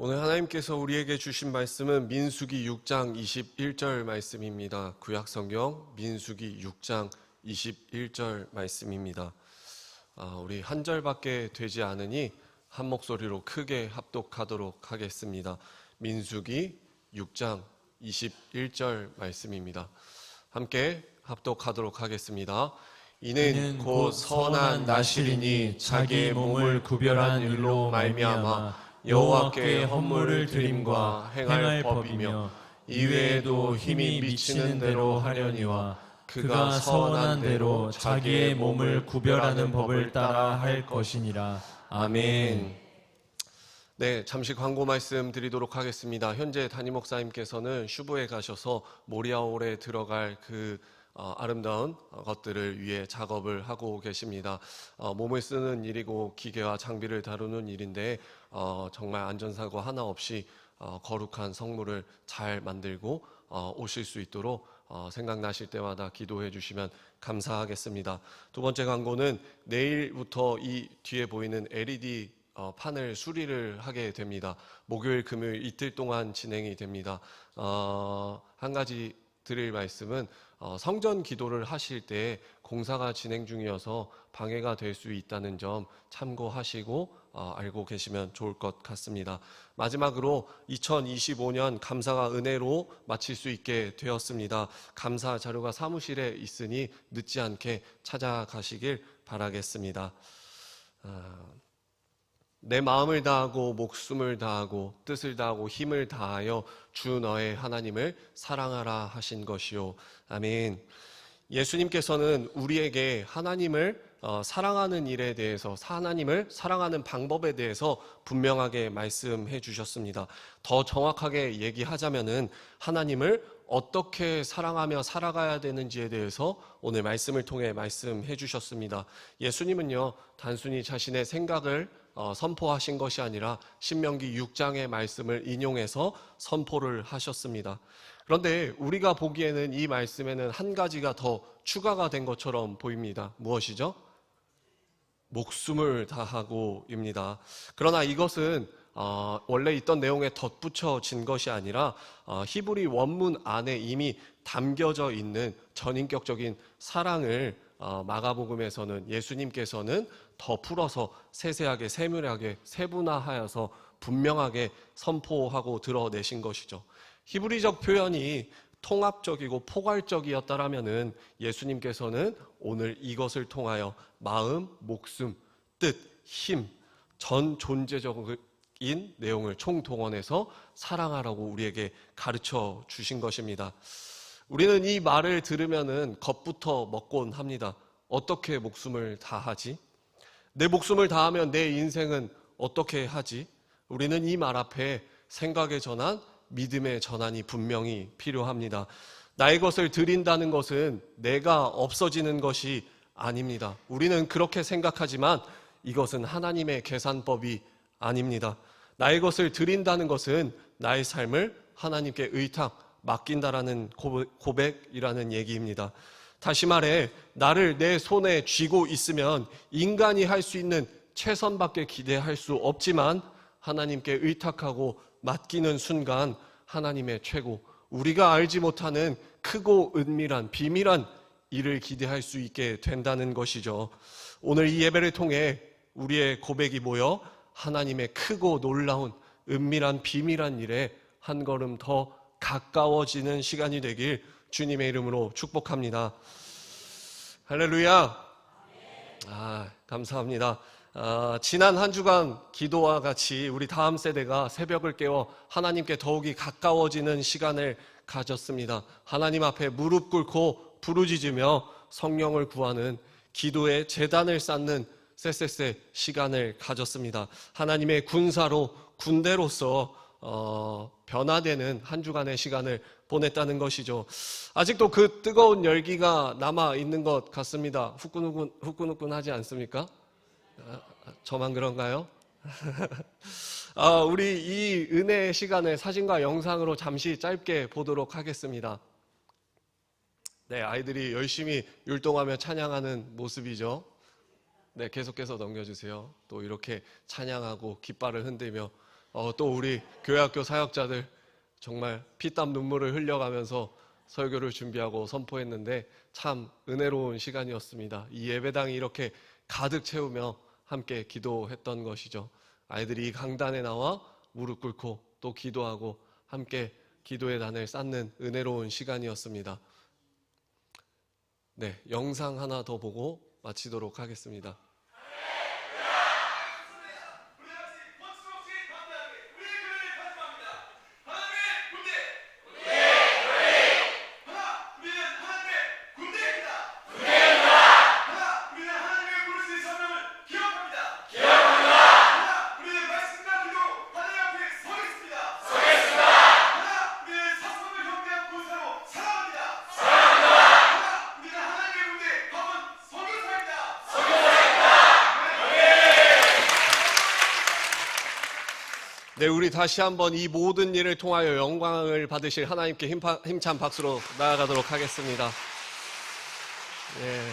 오늘 하나님께서 우리에게 주신 말씀은 민수기 6장 21절 말씀입니다. 구약성경 민수기 6장 21절 말씀입니다. 우리 한 절밖에 되지 않으니 한 목소리로 크게 합독하도록 하겠습니다. 민수기 6장 21절 말씀입니다. 함께 합독하도록 하겠습니다. 이는 곧 선한 나실이니 자기의 몸을 구별한 일로 말미암아 여호와께 헌물을 드림과 행할 법이며 이외에도 힘이 미치는 대로 하려니와 그가 선한 대로 자기의 몸을 구별하는 법을 따라 할 것이니라. 아멘. 네, 잠시 광고 말씀 드리도록 하겠습니다. 현재 담임 목사님께서는 슈브에 가셔서 모리아홀에 들어갈 아름다운 것들을 위해 작업을 하고 계십니다. 몸을 쓰는 일이고 기계와 장비를 다루는 일인데 정말 안전사고 하나 없이 거룩한 성물을 잘 만들고 오실 수 있도록 생각나실 때마다 기도해 주시면 감사하겠습니다. 두 번째 광고는 내일부터 이 뒤에 보이는 LED 판을 수리를 하게 됩니다. 목요일, 금요일 이틀 동안 진행이 됩니다. 한 가지 드릴 말씀은 성전 기도를 하실 때 공사가 진행 중이어서 방해가 될 수 있다는 점 참고하시고 알고 계시면 좋을 것 같습니다. 마지막으로 2025년 감사가 은혜로 마칠 수 있게 되었습니다. 감사 자료가 사무실에 있으니 늦지 않게 찾아가시길 바라겠습니다. 내 마음을 다하고 목숨을 다하고 뜻을 다하고 힘을 다하여 주 너의 하나님을 사랑하라 하신 것이요. 아멘. 예수님께서는 우리에게 하나님을 사랑하는 일에 대해서, 하나님을 사랑하는 방법에 대해서 분명하게 말씀해 주셨습니다. 더 정확하게 얘기하자면은 하나님을 어떻게 사랑하며 살아가야 되는지에 대해서 오늘 말씀을 통해 말씀해 주셨습니다. 예수님은요, 단순히 자신의 생각을 선포하신 것이 아니라 신명기 6장의 말씀을 인용해서 선포를 하셨습니다. 그런데 우리가 보기에는 이 말씀에는 한 가지가 더 추가가 된 것처럼 보입니다. 무엇이죠? 목숨을 다하고입니다. 그러나 이것은 원래 있던 내용에 덧붙여진 것이 아니라 히브리 원문 안에 이미 담겨져 있는 전인격적인 사랑을 마가복음에서는 예수님께서는 더 풀어서 세세하게 세밀하게 세분화하여서 분명하게 선포하고 드러내신 것이죠. 히브리적 표현이 통합적이고 포괄적이었다라면은 예수님께서는 오늘 이것을 통하여 마음, 목숨, 뜻, 힘, 전 존재적인 내용을 총동원해서 사랑하라고 우리에게 가르쳐 주신 것입니다. 우리는 이 말을 들으면은 겁부터 먹곤 합니다. 어떻게 목숨을 다하지? 내 목숨을 다하면 내 인생은 어떻게 하지? 우리는 이 말 앞에 생각의 전환, 믿음의 전환이 분명히 필요합니다. 나의 것을 드린다는 것은 내가 없어지는 것이 아닙니다. 우리는 그렇게 생각하지만 이것은 하나님의 계산법이 아닙니다. 나의 것을 드린다는 것은 나의 삶을 하나님께 의탁, 맡긴다라는 고백이라는 얘기입니다. 다시 말해 나를 내 손에 쥐고 있으면 인간이 할 수 있는 최선밖에 기대할 수 없지만 하나님께 의탁하고 맡기는 순간 하나님의 최고, 우리가 알지 못하는 크고 은밀한 비밀한 일을 기대할 수 있게 된다는 것이죠. 오늘 이 예배를 통해 우리의 고백이 모여 하나님의 크고 놀라운 은밀한 비밀한 일에 한 걸음 더 가까워지는 시간이 되길 주님의 이름으로 축복합니다. 할렐루야. 감사합니다. 지난 한 주간 기도와 같이 우리 다음 세대가 새벽을 깨워 하나님께 더욱이 가까워지는 시간을 가졌습니다. 하나님 앞에 무릎 꿇고 부르짖으며 성령을 구하는 기도의 제단을 쌓는 쎄쎄쎄 시간을 가졌습니다. 하나님의 군사로, 군대로서 변화되는 한 주간의 시간을 보냈다는 것이죠. 아직도 그 뜨거운 열기가 남아 있는 것 같습니다. 후끈후끈하지 않습니까? 저만 그런가요? 우리 이 은혜의 시간을 사진과 영상으로 잠시 짧게 보도록 하겠습니다. 네, 아이들이 열심히 율동하며 찬양하는 모습이죠. 네, 계속해서 넘겨주세요. 또 이렇게 찬양하고 깃발을 흔들며 또 우리 교회학교 사역자들 정말 피땀 눈물을 흘려가면서 설교를 준비하고 선포했는데 참 은혜로운 시간이었습니다. 이 예배당이 이렇게 가득 채우며 함께 기도했던 것이죠. 아이들이 이 강단에 나와 무릎 꿇고 또 기도하고 함께 기도의 단을 쌓는 은혜로운 시간이었습니다. 네, 영상 하나 더 보고 마치도록 하겠습니다. 네, 우리 다시 한번 이 모든 일을 통하여 영광을 받으실 하나님께 힘찬 박수로 나아가도록 하겠습니다. 네.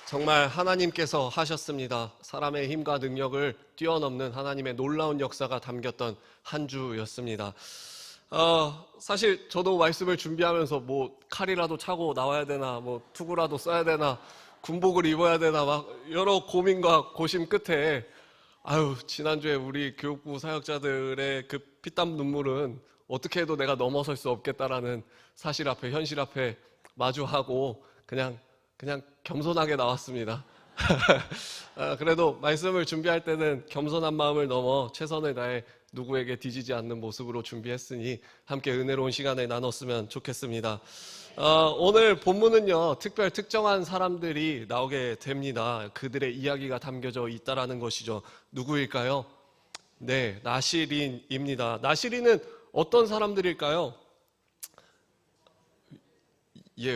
정말 하나님께서 하셨습니다. 사람의 힘과 능력을 뛰어넘는 하나님의 놀라운 역사가 담겼던 한 주였습니다. 사실 저도 말씀을 준비하면서 뭐 칼이라도 차고 나와야 되나, 뭐 투구라도 써야 되나, 군복을 입어야 되나 막 여러 고민과 고심 끝에 지난주에 우리 교육부 사역자들의 그 피땀 눈물은 어떻게 해도 내가 넘어설 수 없겠다라는 사실 앞에, 현실 앞에 마주하고 그냥 겸손하게 나왔습니다. 그래도 말씀을 준비할 때는 겸손한 마음을 넘어 최선을 다해 누구에게 뒤지지 않는 모습으로 준비했으니 함께 은혜로운 시간을 나눴으면 좋겠습니다. 오늘 본문은요, 특정한 사람들이 나오게 됩니다. 그들의 이야기가 담겨져 있다라는 것이죠. 누구일까요? 네, 나시린입니다. 나시린은 어떤 사람들일까요?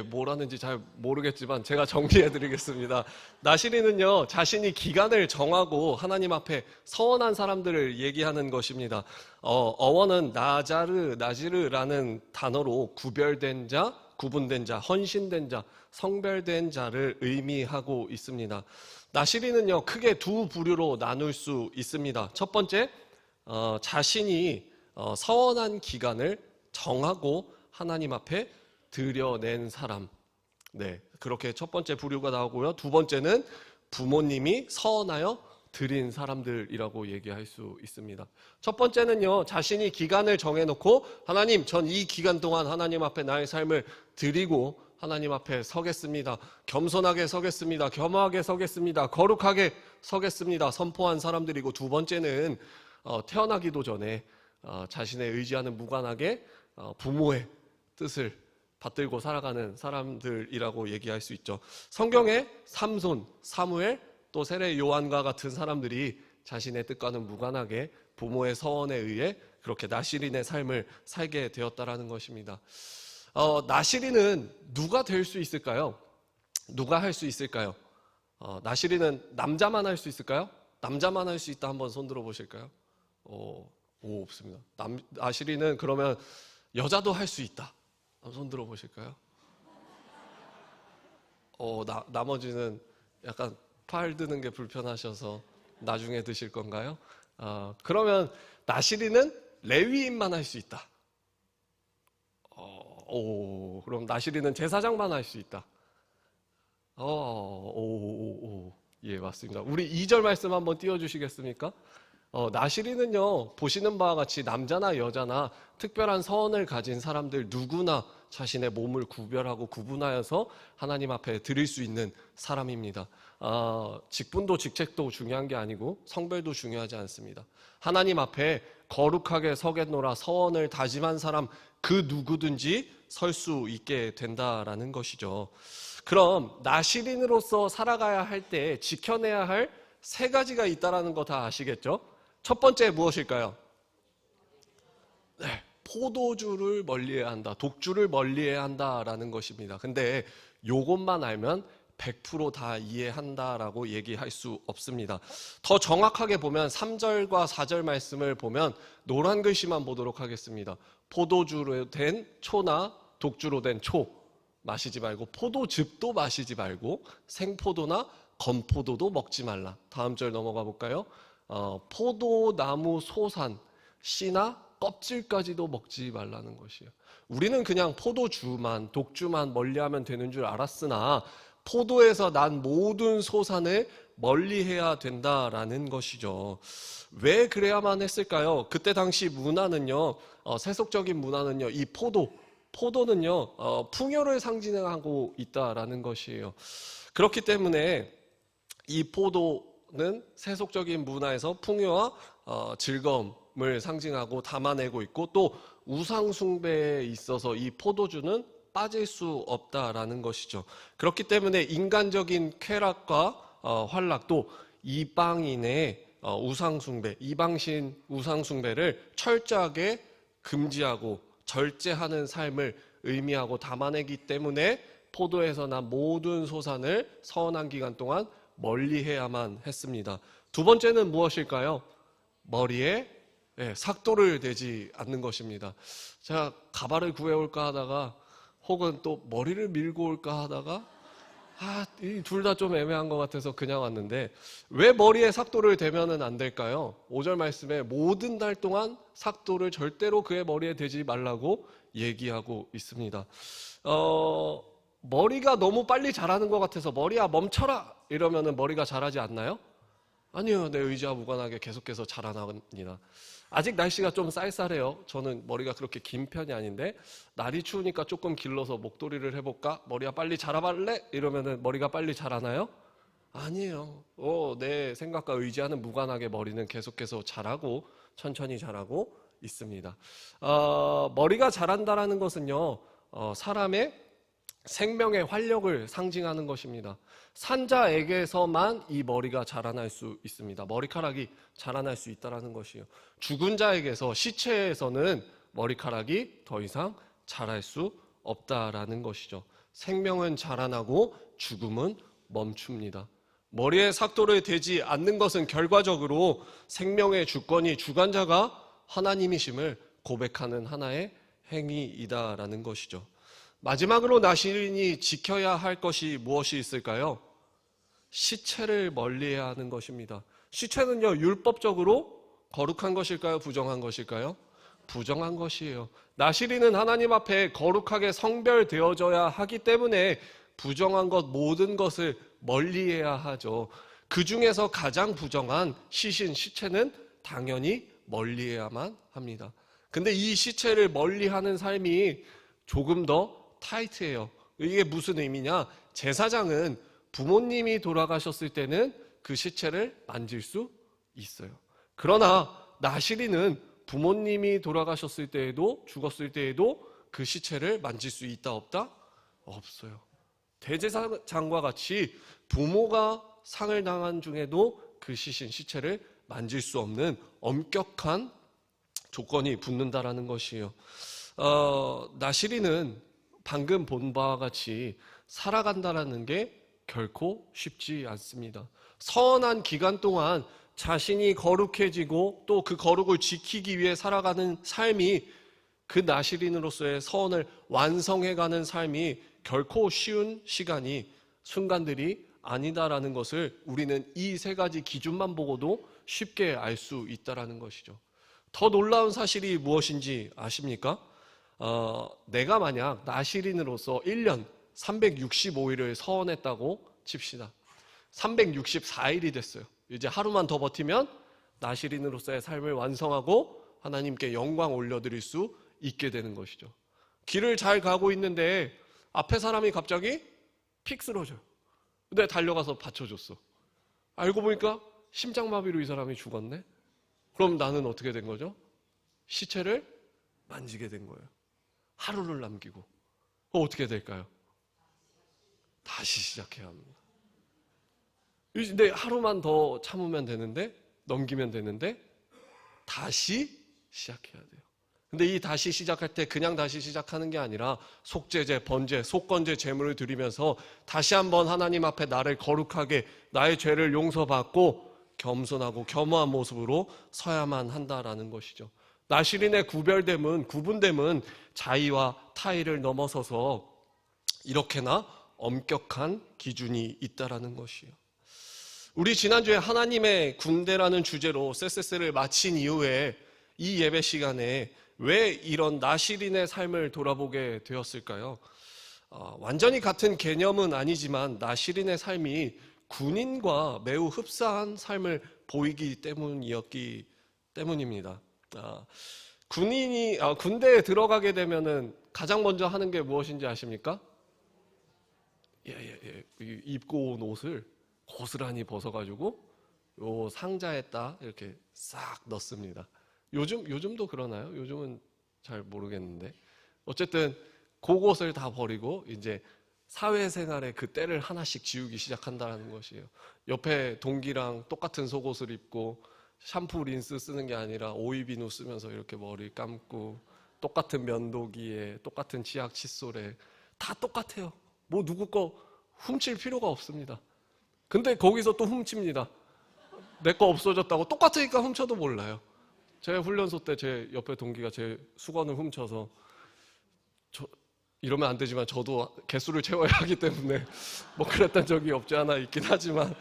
뭐라는지 잘 모르겠지만 제가 정리해드리겠습니다. 나시린은요, 자신이 기간을 정하고 하나님 앞에 서원한 사람들을 얘기하는 것입니다. 어원은 나지르라는 단어로 구별된 자, 구분된 자, 헌신된 자, 성별된 자를 의미하고 있습니다. 나시린은요, 크게 두 부류로 나눌 수 있습니다. 첫 번째, 자신이 서원한 기간을 정하고 하나님 앞에 드려낸 사람. 네, 그렇게 첫 번째 부류가 나오고요. 두 번째는 부모님이 서원하여 드린 사람들이라고 얘기할 수 있습니다. 첫 번째는요, 자신이 기간을 정해놓고 하나님, 전 이 기간 동안 하나님 앞에 나의 삶을 드리고 하나님 앞에 서겠습니다. 겸손하게 서겠습니다. 겸허하게 서겠습니다. 거룩하게 서겠습니다. 선포한 사람들이고, 두 번째는 태어나기도 전에 자신의 의지와는 무관하게 부모의 뜻을 받들고 살아가는 사람들이라고 얘기할 수 있죠. 성경에 삼손, 사무엘, 또 세례 요한과 같은 사람들이 자신의 뜻과는 무관하게 부모의 서원에 의해 그렇게 나시린의 삶을 살게 되었다라는 것입니다. 나시린은 누가 될 수 있을까요? 누가 할 수 있을까요? 나시린은 남자만 할 수 있을까요? 남자만 할 수 있다 한번 손 들어 보실까요? 없습니다. 나시린은 그러면 여자도 할 수 있다. 손 들어 보실까요? 나머지는 약간 팔 드는 게 불편하셔서 나중에 드실 건가요? 그러면 나시린은 레위인만 할 수 있다. 그럼 나시린은 제사장만 할 수 있다. 예, 맞습니다. 우리 2절 말씀 한번 띄워주시겠습니까? 나시린은요, 보시는 바와 같이 남자나 여자나 특별한 서원을 가진 사람들 누구나 자신의 몸을 구별하고 구분하여서 하나님 앞에 드릴 수 있는 사람입니다. 직분도 직책도 중요한 게 아니고 성별도 중요하지 않습니다. 하나님 앞에 거룩하게 서겠노라 서원을 다짐한 사람 그 누구든지 설 수 있게 된다라는 것이죠. 그럼 나시린으로서 살아가야 할 때 지켜내야 할 3가지가 있다라는 거 다 아시겠죠? 첫 번째 무엇일까요? 네, 포도주를 멀리해야 한다, 독주를 멀리해야 한다라는 것입니다. 근데 요것만 알면 100% 다 이해한다라고 얘기할 수 없습니다. 더 정확하게 보면 3절과 4절 말씀을 보면 노란 글씨만 보도록 하겠습니다. 포도주로 된 초나 독주로 된 초 마시지 말고, 포도즙도 마시지 말고, 생포도나 건포도도 먹지 말라. 다음 절 넘어가 볼까요? 포도나무 소산, 씨나 껍질까지도 먹지 말라는 것이에요. 우리는 그냥 포도주만, 독주만 멀리하면 되는 줄 알았으나 포도에서 난 모든 소산을 멀리해야 된다라는 것이죠. 왜 그래야만 했을까요? 그때 당시 문화는요, 세속적인 문화는요, 이 포도는요, 풍요를 상징하고 있다라는 것이에요. 그렇기 때문에 이 포도는 세속적인 문화에서 풍요와 즐거움을 상징하고 담아내고 있고, 또 우상 숭배에 있어서 이 포도주는 빠질 수 없다라는 것이죠. 그렇기 때문에 인간적인 쾌락과 환락, 또 이방인의 우상 숭배, 이방신 우상 숭배를 철저하게 금지하고 절제하는 삶을 의미하고 담아내기 때문에 포도에서 난 모든 소산을 서원한 기간 동안 멀리해야만 했습니다. 두 번째는 무엇일까요? 머리에 삭도를 대지 않는 것입니다. 제가 가발을 구해올까 하다가 혹은 또 머리를 밀고 올까 하다가 이 둘 다 좀 애매한 것 같아서 그냥 왔는데, 왜 머리에 삭도를 대면은 안 될까요? 5절 말씀에 모든 날 동안 삭도를 절대로 그의 머리에 대지 말라고 얘기하고 있습니다. 머리가 너무 빨리 자라는 것 같아서 머리야 멈춰라 이러면은 머리가 자라지 않나요? 아니요, 내 의지와 무관하게 계속해서 자라납니다. 아직 날씨가 좀 쌀쌀해요. 저는 머리가 그렇게 긴 편이 아닌데 날이 추우니까 조금 길러서 목도리를 해볼까? 머리가 빨리 자라발래? 이러면은 머리가 빨리 자라나요? 아니에요. 내 생각과 의지와는 무관하게 머리는 계속해서 자라고 천천히 자라고 있습니다. 머리가 자란다라는 것은요, 사람의 생명의 활력을 상징하는 것입니다. 산자에게서만 이 머리가 자라날 수 있습니다. 머리카락이 자라날 수 있다는 것이에요. 죽은 자에게서, 시체에서는 머리카락이 더 이상 자랄 수 없다라는 것이죠. 생명은 자라나고 죽음은 멈춥니다. 머리에 삭도를 대지 않는 것은 결과적으로 생명의 주권이 주관자가 하나님이심을 고백하는 하나의 행위이다라는 것이죠. 마지막으로 나시린이 지켜야 할 것이 무엇이 있을까요? 시체를 멀리해야 하는 것입니다. 시체는요, 율법적으로 거룩한 것일까요? 부정한 것일까요? 부정한 것이에요. 나시린은 하나님 앞에 거룩하게 성별되어져야 하기 때문에 부정한 것, 모든 것을 멀리해야 하죠. 그 중에서 가장 부정한 시체는 당연히 멀리해야만 합니다. 근데 이 시체를 멀리하는 삶이 조금 더 타이트해요. 이게 무슨 의미냐? 제사장은 부모님이 돌아가셨을 때는 그 시체를 만질 수 있어요. 그러나 나시린은 부모님이 돌아가셨을 때에도, 죽었을 때에도 그 시체를 만질 수 있다 없다? 없어요. 대제사장과 같이 부모가 상을 당한 중에도 그 시체를 만질 수 없는 엄격한 조건이 붙는다라는 것이에요. 나시린은 방금 본 바와 같이 살아간다라는 게 결코 쉽지 않습니다. 서원한 기간 동안 자신이 거룩해지고 또 그 거룩을 지키기 위해 살아가는 삶이, 그 나시린으로서의 서원을 완성해가는 삶이 결코 쉬운 순간들이 아니다라는 것을 우리는 이 세 가지 기준만 보고도 쉽게 알 수 있다라는 것이죠. 더 놀라운 사실이 무엇인지 아십니까? 내가 만약 나시린으로서 1년 365일을 서원했다고 칩시다. 364일이 됐어요. 이제 하루만 더 버티면 나시린으로서의 삶을 완성하고 하나님께 영광 올려드릴 수 있게 되는 것이죠. 길을 잘 가고 있는데 앞에 사람이 갑자기 픽 쓰러져요. 근데 달려가서 받쳐줬어. 알고 보니까 심장마비로 이 사람이 죽었네? 그럼 나는 어떻게 된 거죠? 시체를 만지게 된 거예요. 하루를 남기고. 어떻게 될까요? 다시 시작해야 합니다. 근데 하루만 더 참으면 되는데, 넘기면 되는데 다시 시작해야 돼요. 근데 이 다시 시작할 때 그냥 다시 시작하는 게 아니라 속죄제, 번제, 속건제 제물을 드리면서 다시 한번 하나님 앞에 나를 거룩하게, 나의 죄를 용서받고 겸손하고 겸허한 모습으로 서야만 한다라는 것이죠. 나시린의 구분됨은 자의와 타의를 넘어서서 이렇게나 엄격한 기준이 있다라는 것이에요. 우리 지난주에 하나님의 군대라는 주제로 세세스를 마친 이후에 이 예배 시간에 왜 이런 나시린의 삶을 돌아보게 되었을까요? 완전히 같은 개념은 아니지만 나시린의 삶이 군인과 매우 흡사한 삶을 보이기 때문이었기 때문입니다. 군대에 들어가게 되면은 가장 먼저 하는 게 무엇인지 아십니까? 입고 온 옷을 고스란히 벗어가지고 요 상자에 딱 이렇게 싹 넣습니다. 요즘도 그러나요? 요즘은 잘 모르겠는데 어쨌든 그것을 다 버리고 이제 사회생활의 그 때를 하나씩 지우기 시작한다는 것이에요. 옆에 동기랑 똑같은 속옷을 입고 샴푸 린스 쓰는 게 아니라 오이비누 쓰면서 이렇게 머리 감고 똑같은 면도기에 똑같은 치약 칫솔에 다 똑같아요. 뭐 누구 거 훔칠 필요가 없습니다. 근데 거기서 또 훔칩니다. 내 거 없어졌다고 똑같으니까 훔쳐도 몰라요. 제 훈련소 때 제 옆에 동기가 제 수건을 훔쳐서 이러면 안 되지만 저도 개수를 채워야 하기 때문에 뭐 그랬던 적이 없지 않아 있긴 하지만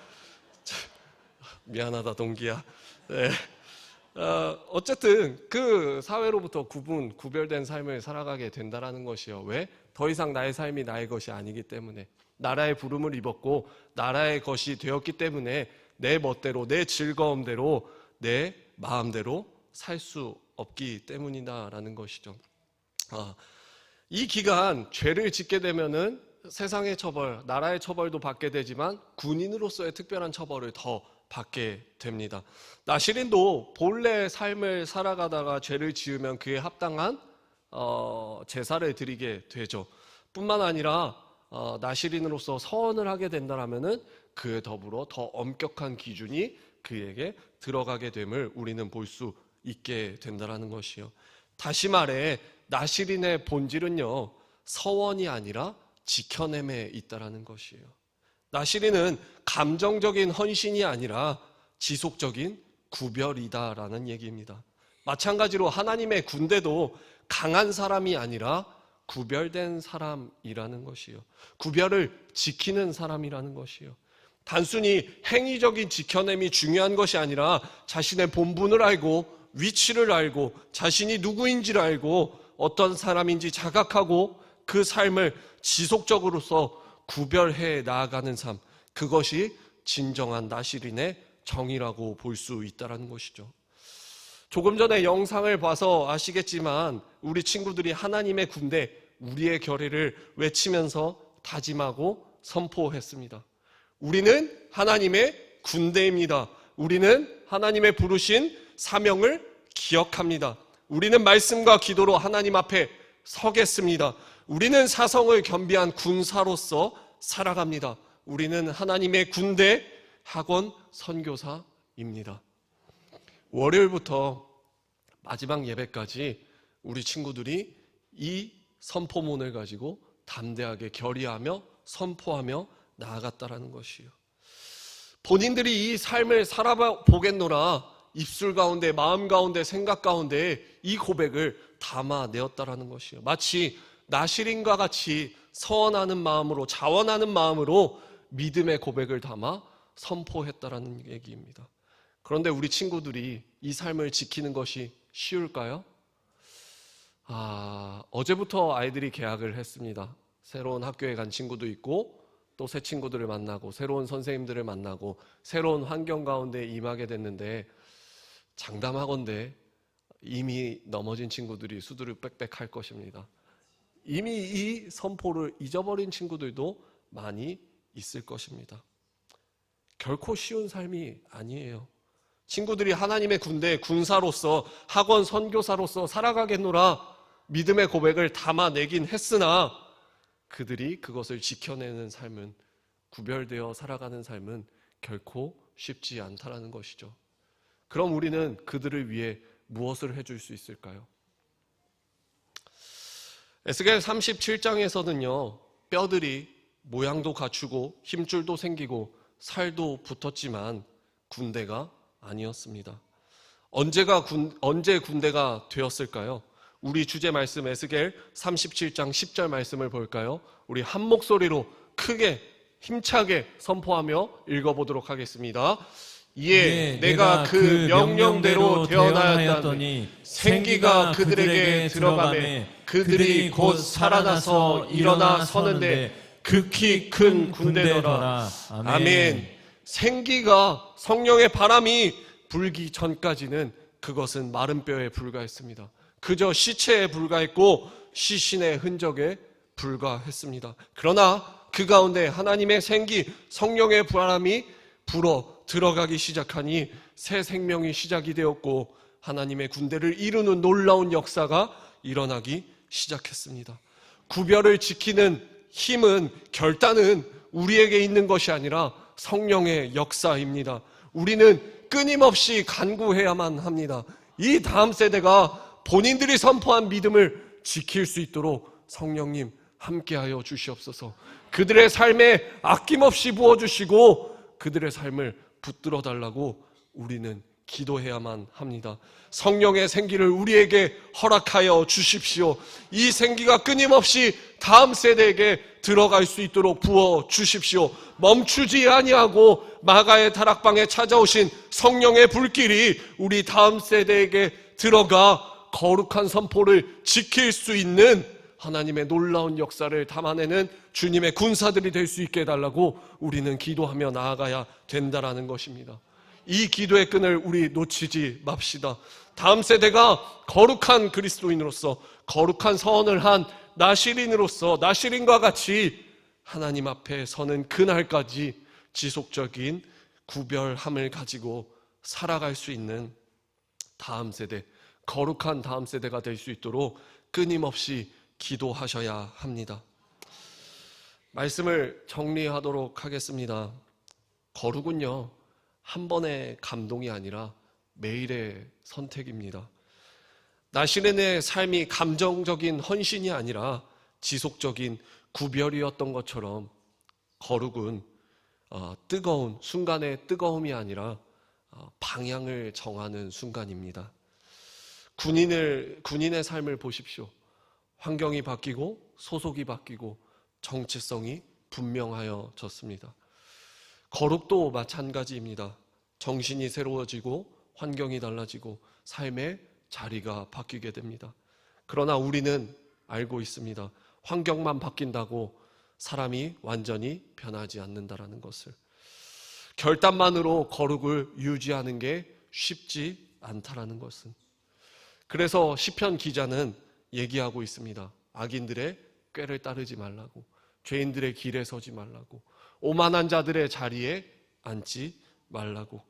미안하다 동기야. 네. 어쨌든 그 사회로부터 구별된 삶을 살아가게 된다는 것이요. 왜? 더 이상 나의 삶이 나의 것이 아니기 때문에 나라의 부름을 입었고 나라의 것이 되었기 때문에 내 멋대로 내 즐거움대로 내 마음대로 살 수 없기 때문이다라는 것이죠. 이 기간 죄를 짓게 되면은 세상의 처벌, 나라의 처벌도 받게 되지만 군인으로서의 특별한 처벌을 더 받게 됩니다. 나시린도 본래의 삶을 살아가다가 죄를 지으면 그에 합당한 제사를 드리게 되죠. 뿐만 아니라 나시린으로서 서원을 하게 된다면은 그에 더불어 더 엄격한 기준이 그에게 들어가게 됨을 우리는 볼 수 있게 된다는 것이요. 다시 말해 나시린의 본질은요, 서원이 아니라 지켜냄에 있다라는 것이에요. 나시린은 감정적인 헌신이 아니라 지속적인 구별이다라는 얘기입니다. 마찬가지로 하나님의 군대도 강한 사람이 아니라 구별된 사람이라는 것이요. 구별을 지키는 사람이라는 것이요. 단순히 행위적인 지켜냄이 중요한 것이 아니라 자신의 본분을 알고 위치를 알고 자신이 누구인지를 알고 어떤 사람인지 자각하고 그 삶을 지속적으로서 구별해 나아가는 삶, 그것이 진정한 나시린의 정의라고 볼 수 있다는 것이죠. 조금 전에 영상을 봐서 아시겠지만 우리 친구들이 하나님의 군대, 우리의 결의를 외치면서 다짐하고 선포했습니다. 우리는 하나님의 군대입니다. 우리는 하나님의 부르신 사명을 기억합니다. 우리는 말씀과 기도로 하나님 앞에 서겠습니다. 우리는 사성을 겸비한 군사로서 살아갑니다. 우리는 하나님의 군대 학원 선교사입니다. 월요일부터 마지막 예배까지 우리 친구들이 이 선포문을 가지고 담대하게 결의하며 선포하며 나아갔다라는 것이요. 본인들이 이 삶을 살아보겠노라 입술 가운데, 마음 가운데, 생각 가운데 이 고백을 담아내었다라는 것이요. 마치 나시린과 같이 서원하는 마음으로, 자원하는 마음으로 믿음의 고백을 담아 선포했다라는 얘기입니다. 그런데 우리 친구들이 이 삶을 지키는 것이 쉬울까요? 어제부터 아이들이 개학을 했습니다. 새로운 학교에 간 친구도 있고 또 새 친구들을 만나고 새로운 선생님들을 만나고 새로운 환경 가운데 임하게 됐는데 장담하건대 이미 넘어진 친구들이 수두룩 빽빽 할 것입니다. 이미 이 선포를 잊어버린 친구들도 많이 있을 것입니다. 결코 쉬운 삶이 아니에요. 친구들이 하나님의 군대 군사로서 학원 선교사로서 살아가겠노라 믿음의 고백을 담아내긴 했으나 그들이 그것을 지켜내는 삶은, 구별되어 살아가는 삶은 결코 쉽지 않다라는 것이죠. 그럼 우리는 그들을 위해 무엇을 해줄 수 있을까요? 에스겔 37장에서는요, 뼈들이 모양도 갖추고 힘줄도 생기고 살도 붙었지만 군대가 아니었습니다. 언제 군대가 되었을까요? 우리 주제 말씀 에스겔 37장 10절 말씀을 볼까요? 우리 한 목소리로 크게 힘차게 선포하며 읽어보도록 하겠습니다. 이에 내가 그 명령대로 되어나였더니 생기가 그들에게 들어가매 그들이 곧 살아나서 일어나 서는데 극히 큰 군대더라. 아멘. 생기가, 성령의 바람이 불기 전까지는 그것은 마른 뼈에 불과했습니다. 그저 시체에 불과했고 시신의 흔적에 불과했습니다. 그러나 그 가운데 하나님의 생기, 성령의 바람이 불어 들어가기 시작하니 새 생명이 시작이 되었고 하나님의 군대를 이루는 놀라운 역사가 일어나기 시작했습니다. 구별을 지키는 힘은, 결단은 우리에게 있는 것이 아니라 성령의 역사입니다. 우리는 끊임없이 간구해야만 합니다. 이 다음 세대가 본인들이 선포한 믿음을 지킬 수 있도록 성령님 함께하여 주시옵소서. 그들의 삶에 아낌없이 부어주시고 그들의 삶을 붙들어 달라고 우리는 기도해야만 합니다. 성령의 생기를 우리에게 허락하여 주십시오. 이 생기가 끊임없이 다음 세대에게 들어갈 수 있도록 부어 주십시오. 멈추지 아니하고 마가의 다락방에 찾아오신 성령의 불길이 우리 다음 세대에게 들어가 거룩한 선포를 지킬 수 있는 하나님의 놀라운 역사를 담아내는 주님의 군사들이 될 수 있게 해달라고 우리는 기도하며 나아가야 된다라는 것입니다. 이 기도의 끈을 우리 놓치지 맙시다. 다음 세대가 거룩한 그리스도인으로서, 거룩한 선을 한 나실인으로서, 나실인과 같이 하나님 앞에 서는 그날까지 지속적인 구별함을 가지고 살아갈 수 있는 다음 세대, 거룩한 다음 세대가 될 수 있도록 끊임없이 기도하셔야 합니다. 말씀을 정리하도록 하겠습니다. 거룩은요, 한 번의 감동이 아니라 매일의 선택입니다. 나실인의 삶이 감정적인 헌신이 아니라 지속적인 구별이었던 것처럼 거룩은 뜨거운 순간의 뜨거움이 아니라 방향을 정하는 순간입니다. 군인의 삶을 보십시오. 환경이 바뀌고 소속이 바뀌고 정체성이 분명하여졌습니다. 거룩도 마찬가지입니다. 정신이 새로워지고 환경이 달라지고 삶의 자리가 바뀌게 됩니다. 그러나 우리는 알고 있습니다. 환경만 바뀐다고 사람이 완전히 변하지 않는다라는 것을. 결단만으로 거룩을 유지하는 게 쉽지 않다라는 것은. 그래서 시편 기자는 얘기하고 있습니다. 악인들의 꾀를 따르지 말라고, 죄인들의 길에 서지 말라고, 오만한 자들의 자리에 앉지 말라고,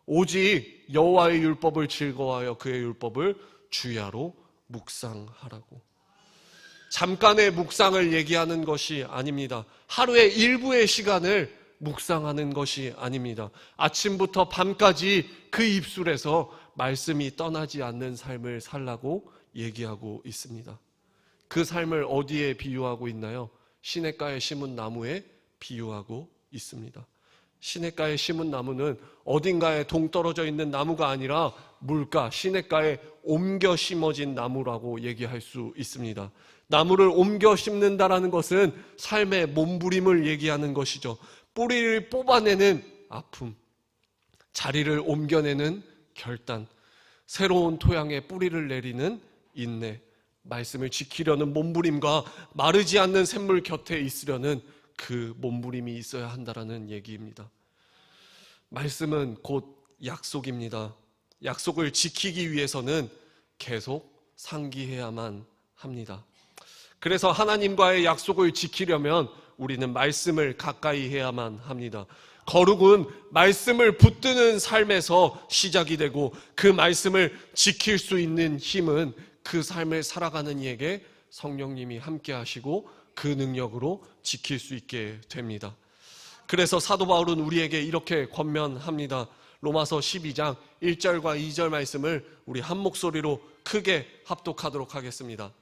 오직 여호와의 율법을 즐거워하여 그의 율법을 주야로 묵상하라고. 잠깐의 묵상을 얘기하는 것이 아닙니다. 하루의 일부의 시간을 묵상하는 것이 아닙니다. 아침부터 밤까지 그 입술에서 말씀이 떠나지 않는 삶을 살라고 얘기하고 있습니다. 그 삶을 어디에 비유하고 있나요? 시냇가에 심은 나무에 비유하고 있습니다. 시냇가에 심은 나무는 어딘가에 동떨어져 있는 나무가 아니라 물가, 시냇가에 옮겨 심어진 나무라고 얘기할 수 있습니다. 나무를 옮겨 심는다라는 것은 삶의 몸부림을 얘기하는 것이죠. 뿌리를 뽑아내는 아픔, 자리를 옮겨내는 결단, 새로운 토양에 뿌리를 내리는 인내, 말씀을 지키려는 몸부림과 마르지 않는 샘물 곁에 있으려는 그 몸부림이 있어야 한다라는 얘기입니다. 말씀은 곧 약속입니다. 약속을 지키기 위해서는 계속 상기해야만 합니다. 그래서 하나님과의 약속을 지키려면 우리는 말씀을 가까이 해야만 합니다. 거룩은 말씀을 붙드는 삶에서 시작이 되고 그 말씀을 지킬 수 있는 힘은 그 삶을 살아가는 이에게 성령님이 함께 하시고 그 능력으로 지킬 수 있게 됩니다. 그래서 사도 바울은 우리에게 이렇게 권면합니다. 로마서 12장 1절과 2절 말씀을 우리 한 목소리로 크게 합독하도록 하겠습니다.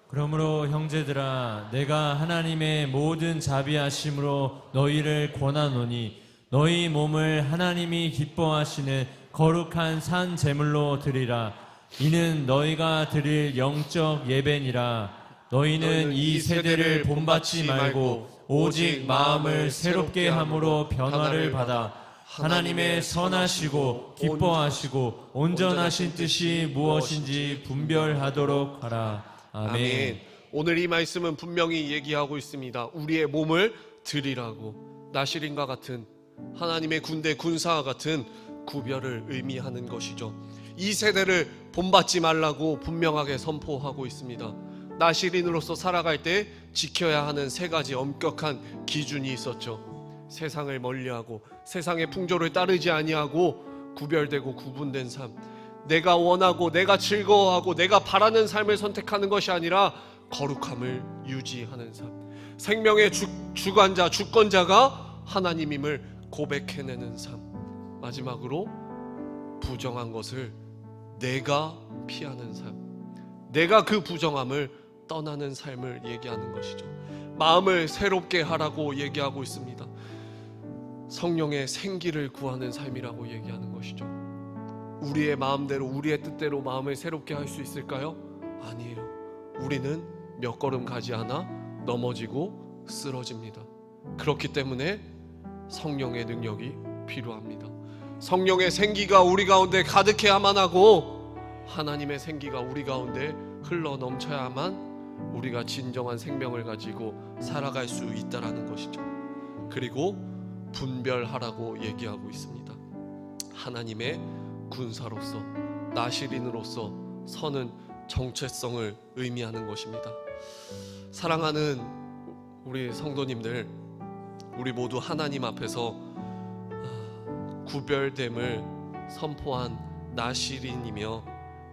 그러므로 형제들아, 내가 하나님의 모든 자비하심으로 너희를 권하노니 너희 몸을 하나님이 기뻐하시는 거룩한 산 제물로 드리라. 이는 너희가 드릴 영적 예배니라. 너희는 이 세대를 본받지 말고 오직 마음을 새롭게 함으로 변화를 받아 하나님의 선하시고 기뻐하시고 온전하신 뜻이 무엇인지 분별하도록 하라. 아멘. 오늘 이 말씀은 분명히 얘기하고 있습니다. 우리의 몸을 드리라고. 나실인과 같은 하나님의 군대 군사와 같은 구별을 의미하는 것이죠. 이 세대를 본받지 말라고 분명하게 선포하고 있습니다. 나실인으로서 살아갈 때 지켜야 하는 세 가지 엄격한 기준이 있었죠. 세상을 멀리하고 세상의 풍조를 따르지 아니하고 구별되고 구분된 삶, 내가 원하고 내가 즐거워하고 내가 바라는 삶을 선택하는 것이 아니라 거룩함을 유지하는 삶, 생명의 주관자 주권자가 하나님임을 고백해내는 삶, 마지막으로 부정한 것을 내가 피하는 삶, 내가 그 부정함을 떠나는 삶을 얘기하는 것이죠. 마음을 새롭게 하라고 얘기하고 있습니다. 성령의 생기를 구하는 삶이라고 얘기하는 것이죠. 우리의 마음대로 우리의 뜻대로 마음을 새롭게 할 수 있을까요? 아니에요. 우리는 몇 걸음 가지 않아 넘어지고 쓰러집니다. 그렇기 때문에 성령의 능력이 필요합니다. 성령의 생기가 우리 가운데 가득해야만 하고 하나님의 생기가 우리 가운데 흘러 넘쳐야만 우리가 진정한 생명을 가지고 살아갈 수 있다라는 것이죠. 그리고 분별하라고 얘기하고 있습니다. 하나님의 군사로서 나실인으로서 서는 정체성을 의미하는 것입니다. 사랑하는 우리 성도님들, 우리 모두 하나님 앞에서 구별됨을 선포한 나실인이며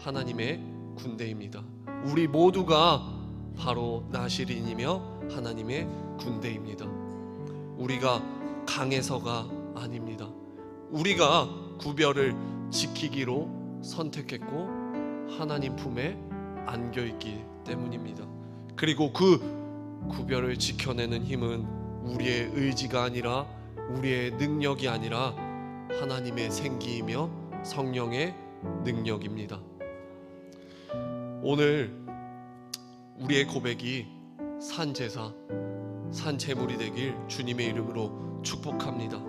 하나님의 군대입니다. 우리 모두가 바로 나실인이며 하나님의 군대입니다. 우리가 강해서가 아닙니다. 우리가 구별을 지키기로 선택했고 하나님 품에 안겨있기 때문입니다. 그리고 그 구별을 지켜내는 힘은 우리의 의지가 아니라 우리의 능력이 아니라 하나님의 생기이며 성령의 능력입니다. 오늘 우리의 고백이 산제사, 산제물이 되길 주님의 이름으로 축복합니다.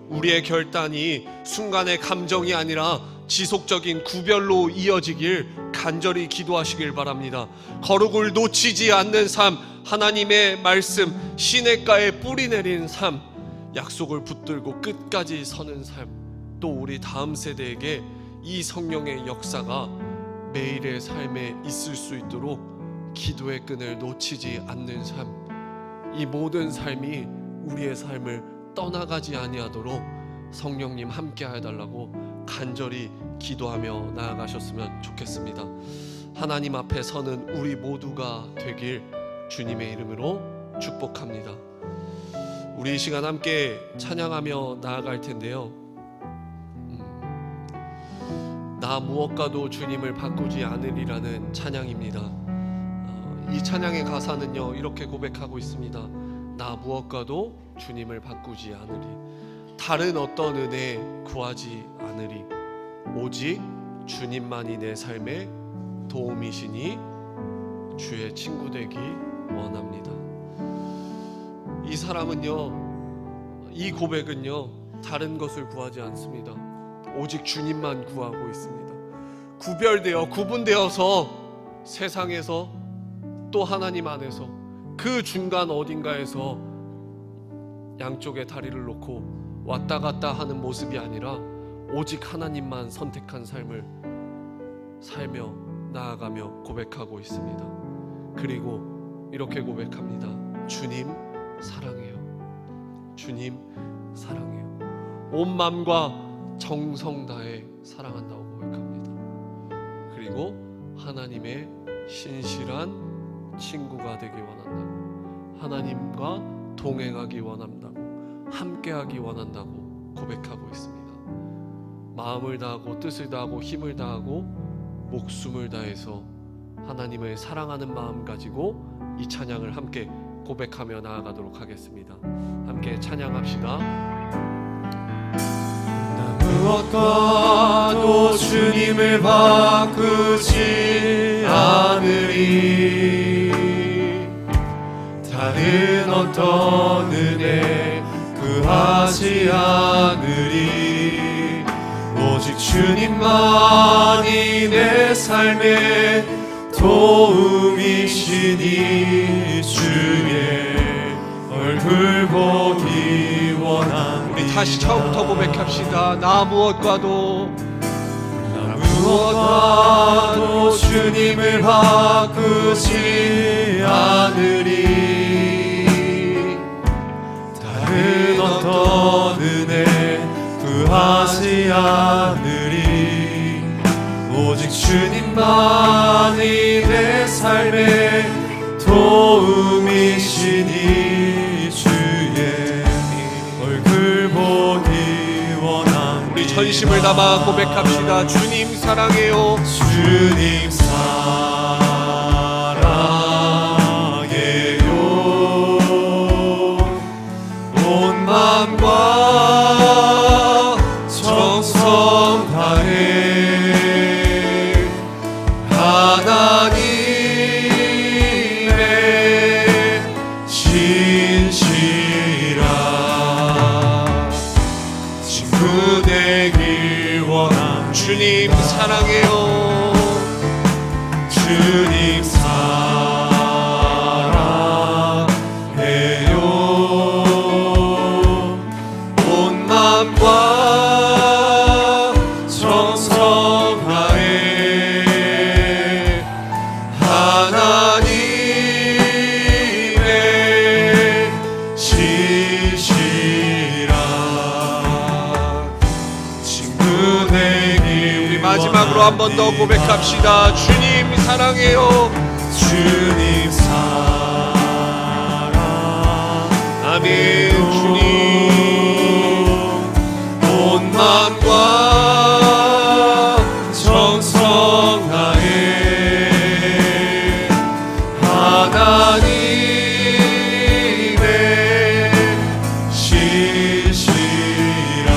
우리의 결단이 순간의 감정이 아니라 지속적인 구별로 이어지길 간절히 기도하시길 바랍니다. 거룩을 놓치지 않는 삶, 하나님의 말씀, 시냇가에 뿌리 내린 삶, 약속을 붙들고 끝까지 서는 삶, 또 우리 다음 세대에게 이 성령의 역사가 매일의 삶에 있을 수 있도록 기도의 끈을 놓치지 않는 삶, 이 모든 삶이 우리의 삶을 떠나가지 아니하도록 성령님 함께 해달라고 간절히 기도하며 나아가셨으면 좋겠습니다. 하나님 앞에 서는 우리 모두가 되길 주님의 이름으로 축복합니다. 우리 이 시간 함께 찬양하며 나아갈 텐데요, 나 무엇과도 주님을 바꾸지 않으리라는 찬양입니다. 이 찬양의 가사는요 이렇게 고백하고 있습니다. 나 무엇과도 주님을 바꾸지 않으리, 다른 어떤 은혜 구하지 않으리, 오직 주님만이 내 삶의 도움이시니 주의 친구 되기 원합니다. 이 사람은요, 이 고백은요 다른 것을 구하지 않습니다. 오직 주님만 구하고 있습니다. 구별되어 구분되어서 세상에서 또 하나님 안에서 그 중간 어딘가에서 양쪽에 다리를 놓고 왔다 갔다 하는 모습이 아니라 오직 하나님만 선택한 삶을 살며 나아가며 고백하고 있습니다. 그리고 이렇게 고백합니다. 주님 사랑해요. 주님 사랑해요. 온 마음과 정성 다해 사랑한다고 고백합니다. 그리고 하나님의 신실한 친구가 되기 원한다고, 하나님과 동행하기 원한다고, 함께하기 원한다고 고백하고 있습니다. 마음을 다하고 뜻을 다하고 힘을 다하고 목숨을 다해서 하나님을 사랑하는 마음 가지고 이 찬양을 함께 고백하며 나아가도록 하겠습니다. 함께 찬양합시다. 나 무엇과도 주님을 바꾸지 않으리, 다른 어떤 은혜 구하지 않으리. 오직 주님만이 내 삶의 도움이시니 주의 얼굴 보기 원합니다. 우리 다시 처음부터 고백합시다. 나 무엇과도 주님을 바꾸지 않으리. 다른 어떤 은혜 구하지 않으리. 오직 주님만이 내 삶의 도움이시니 주의 얼굴 보기 원합니다. 우리 전심을 담아 고백합시다. 주님 사랑해요. 주님 사랑해요. 온 마음과 정성 다해 하나님의 진실한 친구 되길 원함. 주님 사랑해요. 주님 사랑해요. 온 마음과 정성 다해 하나님의 진실한 친구 되길. 우리 마지막으로 한 번 더 고백합시다. 주님 사랑해요. 주님 사랑. 아멘. 주님 온 마음과 정성 다해 하나님의 신실한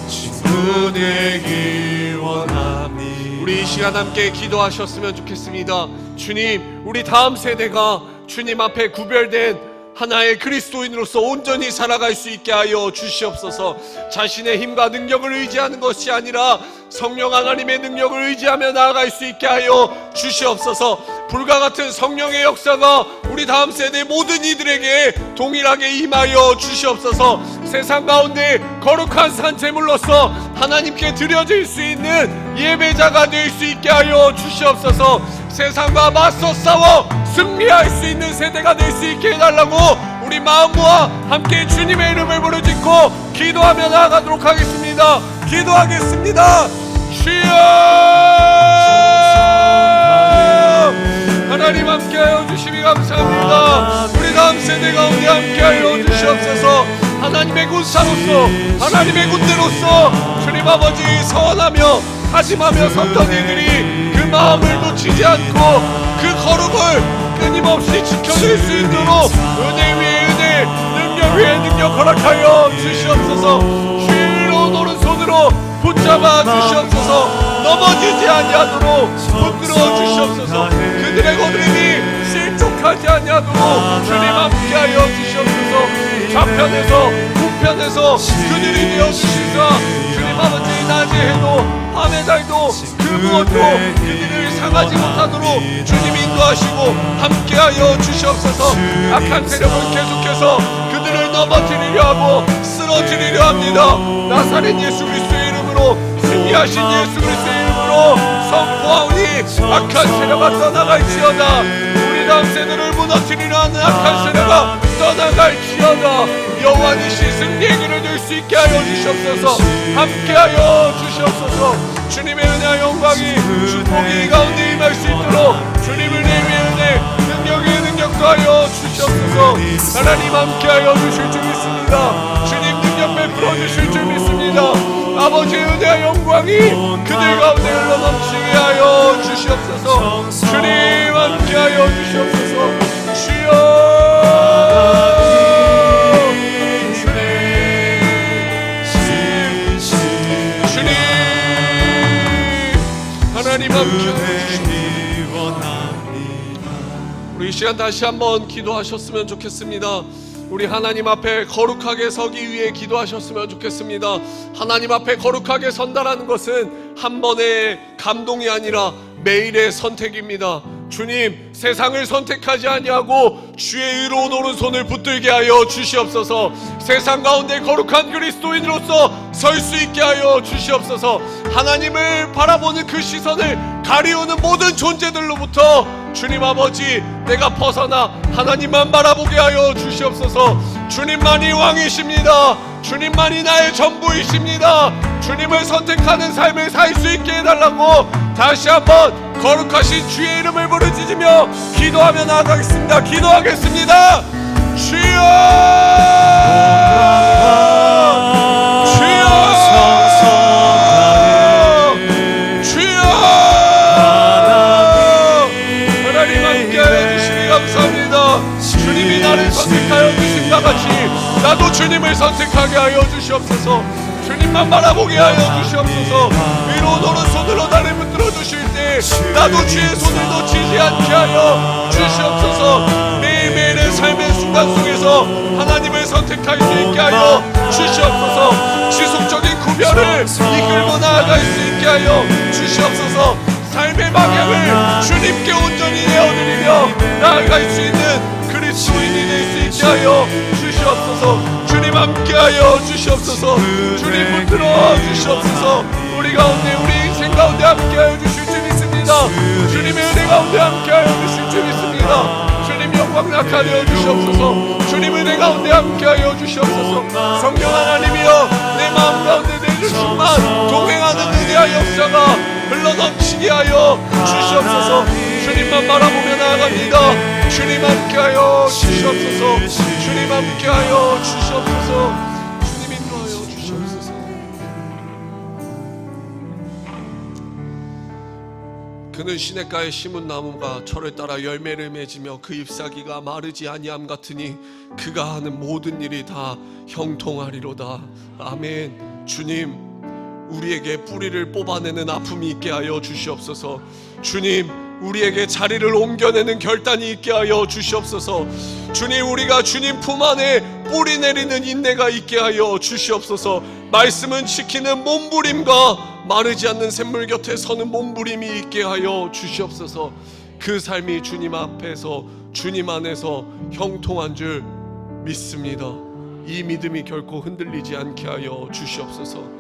친구 되길 원합니다. 우리 이 시간 함께 기도하셨으면 좋겠습니다. 주님, 우리 다음 세대가 주님 앞에 구별된 하나의 그리스도인으로서 온전히 살아갈 수 있게 하여 주시옵소서. 자신의 힘과 능력을 의지하는 것이 아니라 성령 하나님의 능력을 의지하며 나아갈 수 있게 하여 주시옵소서. 불과 같은 성령의 역사가 우리 다음 세대 모든 이들에게 동일하게 임하여 주시옵소서. 세상 가운데 거룩한 산제물로서 하나님께 드려질 수 있는 예배자가 될 수 있게 하여 주시옵소서. 세상과 맞서 싸워 승리할 수 있는 세대가 될 수 있게 해달라고 우리 마음 모아 함께 주님의 이름을 부르짖고 기도하며 나아가도록 하겠습니다. 기도하겠습니다. 주여, 하나님 함께하여 주시니 감사합니다. 우리 다음 세대 가운데 함께하여 주시옵소서. 하나님의 군사로서 하나님의 군대로서 주님 아버지 서원하며 다짐하며 섰던 이들이 그 마음을 놓치지 않고 그 거룩을 끊임없이 지켜낼 수 있도록 은혜 위에 은혜, 능력 위에 능력 허락하여 주시옵소서. 주의로운 오른손으로 붙잡아 주시옵소서. 넘어지지 아니하도록 붙들어 주시옵소서. 그들의 거드림이 실족하지 아니하도록 주님 함께하여 주시옵소서. 좌편에서 우편에서 그들이 되어주시사 주님 아버지 낮에 해도 밤에 달도 그 무엇도 그들을 상하지 못하도록 주님 인도하시고 함께하여 주시옵소서. 악한 세력은 계속해서 그들을 넘어뜨리려 하고 쓰러뜨리려 합니다. 나사렛 예수 그리스도의 이름으로 승리하신 예수 그리스도의 이름으로 선포하오니 악한 세력아 떠나갈지어다. 우리 다음 세대를 무너뜨리려 하는 악한 세력아 떠나갈지어다. 여호와니시 승리의 길을 들 수 있게 하여 주시옵소서. 함께하여 주시옵소서. 주님의 은혜와 영광이 축복이 가운데 임할 수 있도록 주님을 내 위에 은혜 능력 위에 능력도 하여 주시옵소서. 하나님 함께하여 주실 줄 믿습니다. 주님 능력 베풀어 주실 줄 믿습니다. 아버지의 은혜와 영광이 그들 가운데 흘러넘치게 하여 주시옵소서. 주님 함께하여 주시옵소서. 주여, 하나님 함께 우리 시간 다시 한번 기도하셨으면 좋겠습니다. 우리 하나님 앞에 거룩하게 서기 위해 기도하셨으면 좋겠습니다. 하나님 앞에 거룩하게 선다라는 것은 한 번의 감동이 아니라 매일의 선택입니다. 주님, 세상을 선택하지 아니하고 주의 의로운 오른손을 붙들게 하여 주시옵소서. 세상 가운데 거룩한 그리스도인으로서 설 수 있게 하여 주시옵소서. 하나님을 바라보는 그 시선을 가리우는 모든 존재들로부터 주님 아버지, 내가 벗어나 하나님만 바라보게 하여 주시옵소서. 주님만이 왕이십니다. 주님만이 나의 전부이십니다. 주님을 선택하는 삶을 살 수 있게 해달라고 다시 한번 거룩하신 주의 이름을 부르짖으며 기도하며 나아가겠습니다. 기도하겠습니다. 주여, 주여, 주여. 하나님 함께하여 주시니 감사합니다. 주님이 나를 선택하여 주신 것 같이 나도 주님을 선택하게 하여 주시옵소서. 주님만 바라보게 하여 주시옵소서. 위로 오른손으로 나를 붙들어 주실 때 나도 주의 손을 놓치지 않게 하여 주시옵소서. 매일매일의 삶의 순간 속에서 하나님을 선택할 수 있게 하여 주시옵소서. 지속적인 구별을 이끌고 나아갈 수 있게 하여 주시옵소서. 삶의 방향을 주님께 온전히 내어드리며 나아갈 수 있는 그리스도인이 될 수 있게 하여 주시옵소서. 주님 함께하여 주시옵소서. 주님 붙들어 주시옵소서. 우리 가운데, 우리 인생 가운데 함께하여 주실 줄 믿습니다. 주님의 은혜 가운데 함께하여 주실 줄 믿습니다. 주님 영광 나타내어 주시옵소서. 주님 은혜 가운데 함께하여 주시옵소서. 성령 하나님이여, 내 마음 가운데 내주심만 동행하는 은혜와 역사가 흘러넘치게 하여 주시옵소서. 주님만 바라보며 나아갑니다. 주님 함께하여 주시옵소서. 주님 함께하여 주시옵소서. 주님 인도하여 주시옵소서. 그는 시냇가에 심은 나무가 철을 따라 열매를 맺으며 그 잎사귀가 마르지 아니함 같으니 그가 하는 모든 일이 다 형통하리로다. 아멘. 주님, 우리에게 뿌리를 뽑아내는 아픔이 있게 하여 주시옵소서. 주님, 우리에게 자리를 옮겨내는 결단이 있게 하여 주시옵소서. 주님, 우리가 주님 품 안에 뿌리 내리는 인내가 있게 하여 주시옵소서. 말씀은 지키는 몸부림과 마르지 않는 샘물 곁에 서는 몸부림이 있게 하여 주시옵소서. 그 삶이 주님 앞에서, 주님 안에서 형통한 줄 믿습니다. 이 믿음이 결코 흔들리지 않게 하여 주시옵소서.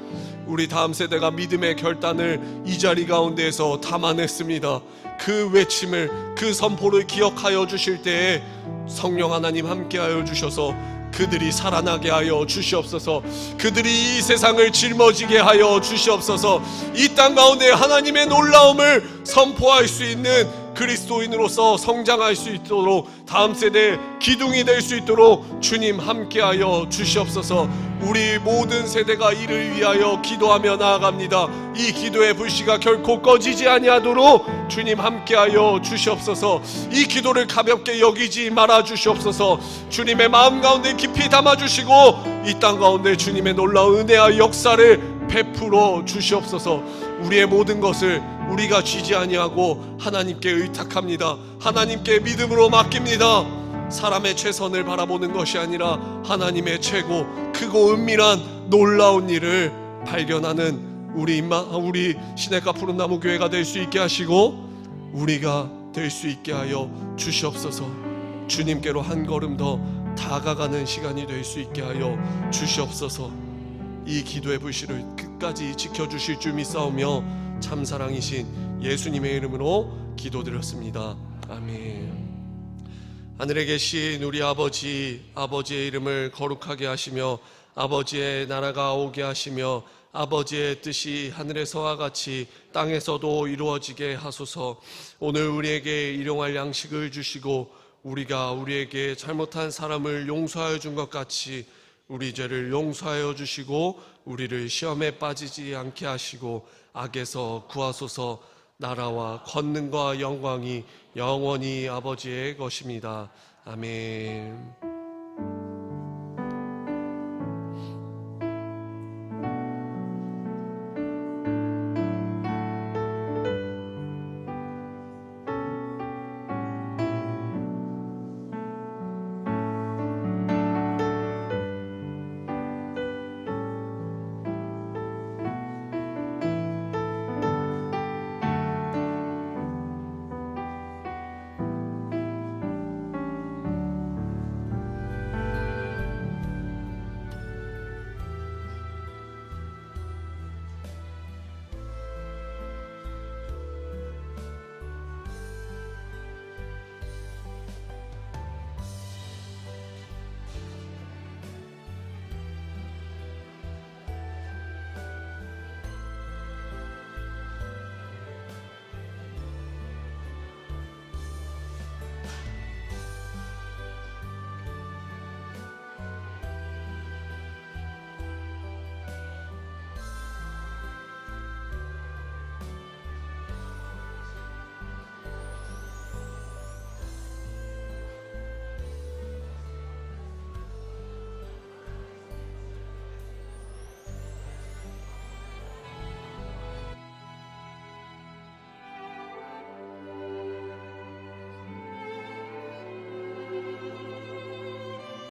우리 다음 세대가 믿음의 결단을 이 자리 가운데에서 담아냈습니다. 그 외침을, 그 선포를 기억하여 주실 때에 성령 하나님 함께하여 주셔서 그들이 살아나게 하여 주시옵소서. 그들이 이 세상을 짊어지게 하여 주시옵소서. 이 땅 가운데 하나님의 놀라움을 선포할 수 있는 그리스도인으로서 성장할 수 있도록, 다음 세대의 기둥이 될 수 있도록 주님 함께하여 주시옵소서. 우리 모든 세대가 이를 위하여 기도하며 나아갑니다. 이 기도의 불씨가 결코 꺼지지 아니하도록 주님 함께하여 주시옵소서. 이 기도를 가볍게 여기지 말아 주시옵소서. 주님의 마음 가운데 깊이 담아주시고 이 땅 가운데 주님의 놀라운 은혜와 역사를 베풀어 주시옵소서. 우리의 모든 것을 우리가 쥐지 아니하고 하나님께 의탁합니다. 하나님께 믿음으로 맡깁니다. 사람의 최선을 바라보는 것이 아니라 하나님의 최고 크고 은밀한 놀라운 일을 발견하는 우리 시냇가 푸른나무 교회가 될 수 있게 하시고 우리가 될 수 있게 하여 주시옵소서. 주님께로 한 걸음 더 다가가는 시간이 될 수 있게 하여 주시옵소서. 이 기도의 불씨를 끝까지 지켜주실 줄 믿사오며 참사랑이신 예수님의 이름으로 기도드렸습니다. 아멘. 하늘에 계신 우리 아버지, 아버지의 이름을 거룩하게 하시며 아버지의 나라가 오게 하시며 아버지의 뜻이 하늘에서와 같이 땅에서도 이루어지게 하소서. 오늘 우리에게 일용할 양식을 주시고 우리가 우리에게 잘못한 사람을 용서하여 준 것 같이 우리 죄를 용서하여 주시고 우리를 시험에 빠지지 않게 하시고 악에서 구하소서. 나라와 권능과 영광이 영원히 아버지의 것입니다. 아멘.